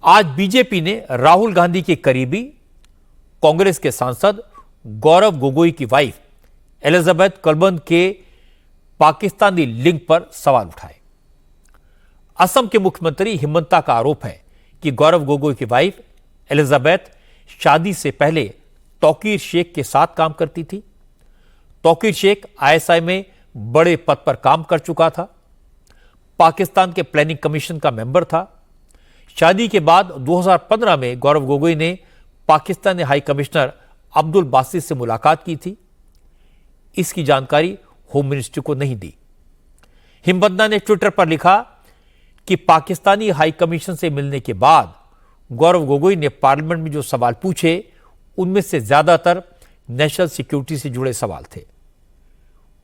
आज बीजेपी ने राहुल गांधी के करीबी कांग्रेस के सांसद गौरव गोगोई की वाइफ एलिजाबेथ कोलबर्न के पाकिस्तानी लिंक पर सवाल उठाए। असम के मुख्यमंत्री हिमंता का आरोप है कि गौरव गोगोई की वाइफ एलिजाबेथ शादी से पहले तौकीर शेख के साथ काम करती थी। तौकीर शेख आईएसआई में बड़े पद पर काम कर चुका था, पाकिस्तान के प्लानिंग कमीशन का मेंबर था। शादी के बाद 2015 में गौरव गोगोई ने पाकिस्तानी हाई कमिश्नर अब्दुल बासित से मुलाकात की थी। इसकी जानकारी होम मिनिस्ट्री को नहीं दी। हिमबंदा ने ट्विटर पर लिखा कि पाकिस्तानी हाई कमीशन से मिलने के बाद गौरव गोगोई ने पार्लियामेंट में जो सवाल पूछे उनमें से ज्यादातर नेशनल सिक्योरिटी से जुड़े सवाल थे।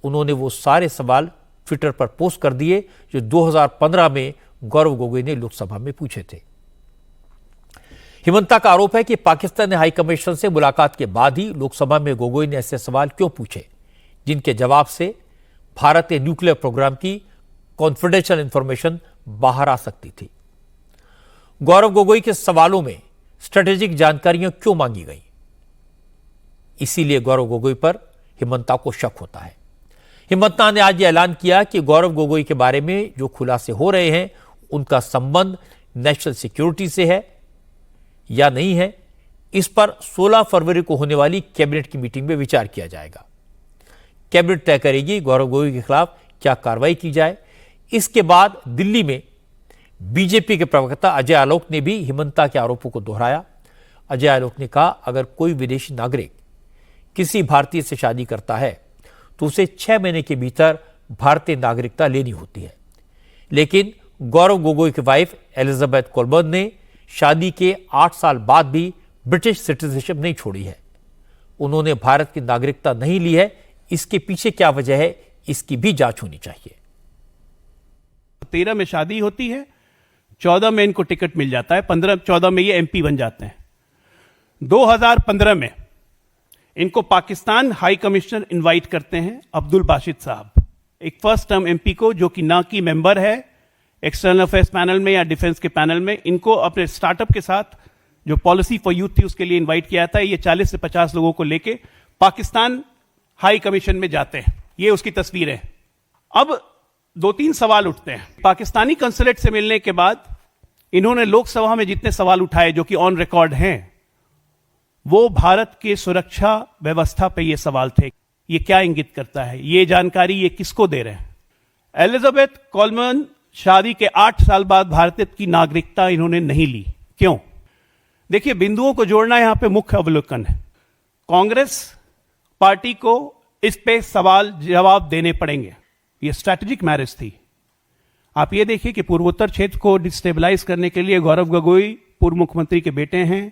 उन्होंने वो सारे सवाल ट्विटर पर पोस्ट कर दिए जो 2015 में गौरव गोगोई ने लोकसभा में पूछे थे। हिमंता का आरोप है कि पाकिस्तानी हाई कमिश्नर से मुलाकात के बाद ही लोकसभा में गोगोई ने ऐसे सवाल क्यों पूछे जिनके जवाब से भारतीय न्यूक्लियर प्रोग्राम की कॉन्फिडेंशियल इंफॉर्मेशन बाहर आ सकती थी। गौरव गोगोई के सवालों में स्ट्रेटेजिक जानकारियां क्यों मांगी गई, इसीलिए गौरव गोगोई पर हिमंता को शक होता है। हिमंता ने आज यह ऐलान किया कि गौरव गोगोई के बारे में जो खुलासे हो रहे हैं उनका संबंध नेशनल सिक्योरिटी से है या नहीं है, इस पर 16 फरवरी को होने वाली कैबिनेट की मीटिंग में विचार किया जाएगा। कैबिनेट तय करेगी गौरव गोगोई के खिलाफ क्या कार्रवाई की जाए। इसके बाद दिल्ली में बीजेपी के प्रवक्ता अजय आलोक ने भी हिमंता के आरोपों को दोहराया। अजय आलोक ने कहा, अगर कोई विदेशी नागरिक किसी भारतीय से शादी करता है तो उसे 6 महीने के भीतर भारतीय नागरिकता लेनी होती है, लेकिन गौरव गोगोई की वाइफ एलिजाबेथ कोलबर्न ने शादी के 8 साल बाद भी ब्रिटिश सिटीजनशिप नहीं छोड़ी है। उन्होंने भारत की नागरिकता नहीं ली है। इसके पीछे क्या वजह है, इसकी भी जांच होनी चाहिए। 13 में शादी होती है, 14 में इनको टिकट मिल जाता है, 15-14 में ये एमपी बन जाते हैं। 2015 में इनको पाकिस्तान हाई कमिश्नर इनवाइट करते हैं, अब्दुल बासित साहब, एक फर्स्ट टर्म एमपी को, जो कि ना की मेंबर है एक्सटर्नल अफेयर्स पैनल में या डिफेंस के पैनल में। इनको अपने स्टार्टअप के साथ जो पॉलिसी फॉर यूथ थी उसके लिए इनवाइट किया था। ये 40 से 50 लोगों को लेके पाकिस्तान हाई कमीशन में जाते हैं। ये उसकी तस्वीर है। अब 2-3 सवाल उठते हैं। पाकिस्तानी कंसुलेट से मिलने के बाद इन्होंने लोकसभा में जितने सवाल उठाए जो कि ऑन रिकॉर्ड हैं, वो भारत के सुरक्षा व्यवस्था पे ये सवाल थे। ये क्या इंगित करता है, ये जानकारी ये किसको दे रहे हैं? एलिजाबेथ कोलबर्न शादी के 8 साल बाद भारत की नागरिकता इन्होंने नहीं ली। क्यों? देखिए, बिंदुओं को जोड़ना यहां पे मुख्य अवलोकन है। कांग्रेस पार्टी को इस पे सवाल जवाब देने पड़ेंगे। ये स्ट्रैटेजिक मैरिज थी। आप ये देखिए कि पूर्वोत्तर क्षेत्र को डिस्टेबलाइज करने के लिए गौरव गोगोई पूर्व मुख्यमंत्री के बेटे हैं,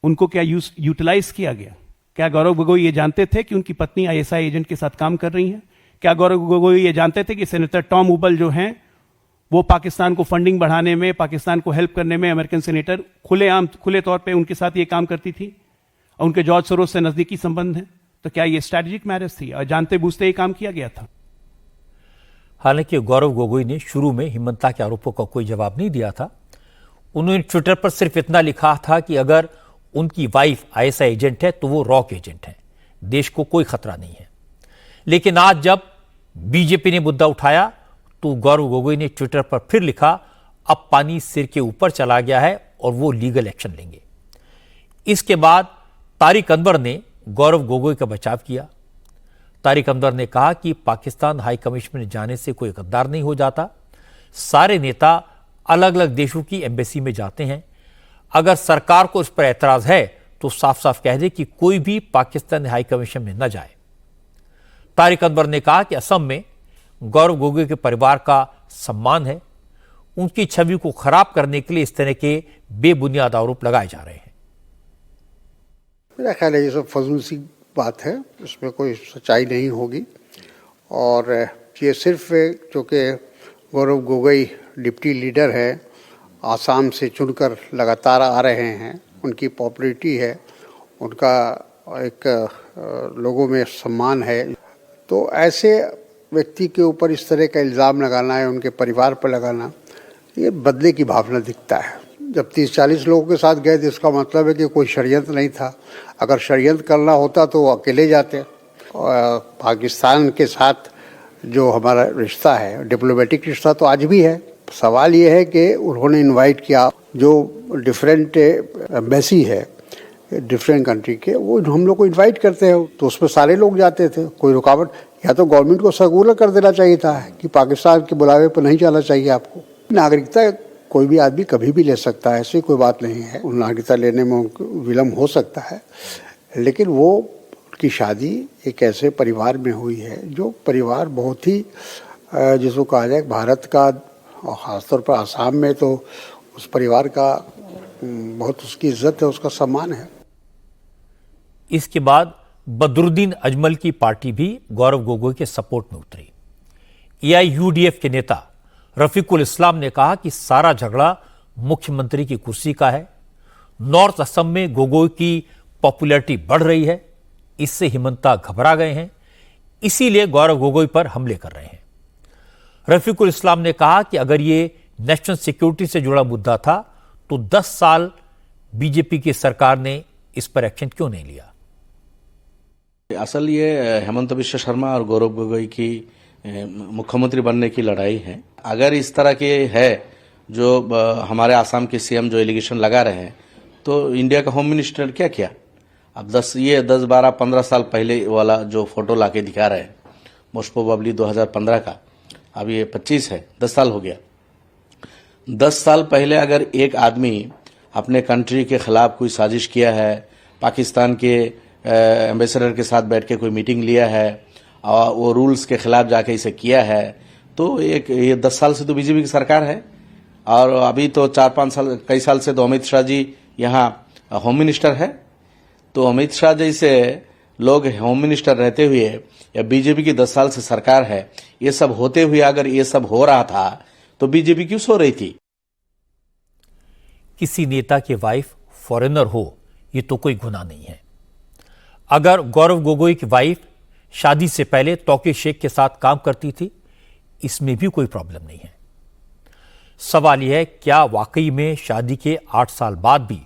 उनको क्या यूटिलाइज किया गया? क्या गौरव गोगोई ये जानते थे कि उनकी पत्नी आईएसआई एजेंट के साथ काम कर रही है? क्या गौरव गोगोई ये जानते थे कि सेनेटर टॉम उबल जो हैं वो पाकिस्तान को फंडिंग बढ़ाने में, पाकिस्तान को हेल्प करने में, अमेरिकन सेनेटर खुले तौर पे उनके साथ ये काम करती थी और उनके जॉर्ज सोरोस से नजदीकी संबंध है? तो क्या ये स्ट्रैटेजिक मैरिज थी और जानते बूझते ये काम किया गया था? हालांकि गौरव गोगोई ने शुरू में हिमंता के आरोपों का कोई जवाब नहीं दिया था। उन्होंने ट्विटर पर सिर्फ इतना लिखा था कि अगर उनकी वाइफ आईएसआई एजेंट है तो वो रॉक एजेंट है, देश को कोई खतरा नहीं है। लेकिन आज जब बीजेपी ने मुद्दा उठाया तो गौरव गोगोई ने ट्विटर पर फिर लिखा, अब पानी सिर के ऊपर चला गया है और वो लीगल एक्शन लेंगे। इसके बाद तारिक अनवर ने गौरव गोगोई का बचाव किया। तारिक अनवर ने कहा कि पाकिस्तान हाई कमीशन में जाने से कोई गद्दार नहीं हो जाता। सारे नेता अलग अलग देशों की एम्बेसी में जाते हैं। अगर सरकार को इस पर एतराज है तो साफ साफ कह दे कि कोई भी पाकिस्तान हाई कमीशन में न जाए। तारिक अनवर ने कहा कि असम में गौरव गोगोई के परिवार का सम्मान है, उनकी छवि को खराब करने के लिए इस तरह के बेबुनियाद आरोप लगाए जा रहे हैं। मेरा ख्याल है ये सब फजूल सी बात है, इसमें कोई सच्चाई नहीं होगी। और ये सिर्फ चूँकि गौरव गोगोई डिप्टी लीडर है, आसाम से चुनकर लगातार आ रहे हैं, उनकी पॉपुलैरिटी है, उनका एक लोगों में सम्मान है, तो ऐसे व्यक्ति के ऊपर इस तरह का इल्ज़ाम लगाना है, उनके परिवार पर लगाना, ये बदले की भावना दिखता है। जब 30-40 लोगों के साथ गए तो इसका मतलब है कि कोई षड्यंत्र नहीं था। अगर षड्यंत्र करना होता तो वो अकेले जाते। और पाकिस्तान के साथ जो हमारा रिश्ता है, डिप्लोमेटिक रिश्ता तो आज भी है। सवाल ये है कि उन्होंने इनवाइट किया, जो डिफरेंट एम्बेसी है डिफरेंट कंट्री के, वो हम लोग को इनवाइट करते हैं तो उसमें सारे लोग जाते थे, कोई रुकावट। या तो गवर्नमेंट को सर्कुलर कर देना चाहिए था कि पाकिस्तान के बुलावे पर नहीं जाना चाहिए आपको। नागरिकता कोई भी आदमी कभी भी ले सकता है, ऐसी कोई बात नहीं है। नागरिकता लेने में विलम्ब हो सकता है, लेकिन वो की शादी एक ऐसे परिवार में हुई है जो परिवार बहुत ही जिसको कहा जाए भारत का, और ख़ासतौर पर आसाम में तो उस परिवार का बहुत उसकी इज्जत है, उसका सम्मान है। इसके बाद बदरुद्दीन अजमल की पार्टी भी गौरव गोगोई के सपोर्ट में उतरी। एआईयूडीएफ के नेता रफीकुल इस्लाम ने कहा कि सारा झगड़ा मुख्यमंत्री की कुर्सी का है। नॉर्थ असम में गोगोई की पॉपुलैरिटी बढ़ रही है, इससे हिमंता घबरा गए हैं, इसीलिए गौरव गोगोई पर हमले कर रहे हैं। रफीकुल इस्लाम ने कहा कि अगर ये नेशनल सिक्योरिटी से जुड़ा मुद्दा था तो 10 साल बीजेपी की सरकार ने इस पर एक्शन क्यों नहीं लिया। असल ये हेमंत बिश्व शर्मा और गौरव गोगोई की मुख्यमंत्री बनने की लड़ाई है। अगर इस तरह के है जो हमारे आसाम के सीएम जो एलिगेशन लगा रहे हैं, तो इंडिया का होम मिनिस्टर क्या किया। अब 10, 12, 15 साल पहले वाला जो फोटो लाके दिखा रहे हैं, मोस्ट प्रोबेबली 2015 का, अब ये 25 है, 10 साल हो गया। 10 साल पहले अगर एक आदमी अपने कंट्री के खिलाफ कोई साजिश किया है, पाकिस्तान के एम्बेसडर के साथ बैठ के कोई मीटिंग लिया है और वो रूल्स के खिलाफ जाके इसे किया है, तो ये 10 साल से तो बीजेपी की सरकार है। और अभी तो 4-5 साल, कई साल से तो अमित शाह जी यहाँ होम मिनिस्टर है। तो अमित शाह जैसे लोग होम मिनिस्टर रहते हुए या बीजेपी की 10 साल से सरकार है, ये सब होते हुए अगर ये सब हो रहा था तो बीजेपी क्यों सो रही थी। किसी नेता की वाइफ फॉरेनर हो ये तो कोई गुनाह नहीं है। अगर गौरव गोगोई की वाइफ शादी से पहले तौकीर शेख के साथ काम करती थी, इसमें भी कोई प्रॉब्लम नहीं है। सवाल यह है, क्या वाकई में शादी के 8 साल बाद भी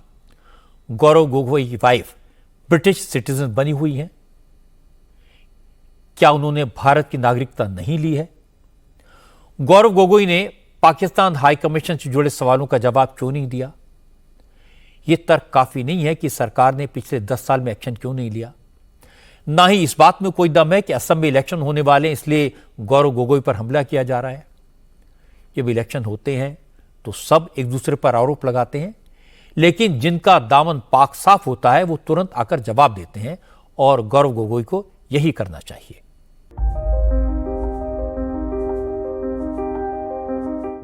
गौरव गोगोई की वाइफ ब्रिटिश सिटीजन बनी हुई है? क्या उन्होंने भारत की नागरिकता नहीं ली है? गौरव गोगोई ने पाकिस्तान हाई कमीशन से जुड़े सवालों का जवाब क्यों नहीं दिया? यह तर्क काफी नहीं है कि सरकार ने पिछले 10 साल में एक्शन क्यों नहीं लिया। ना ही इस बात में कोई दम है कि असम में इलेक्शन होने वाले हैं, इसलिए गौरव गोगोई पर हमला किया जा रहा है। जब इलेक्शन होते हैं तो सब एक दूसरे पर आरोप लगाते हैं, लेकिन जिनका दामन पाक साफ होता है वो तुरंत आकर जवाब देते हैं, और गौरव गोगोई को यही करना चाहिए।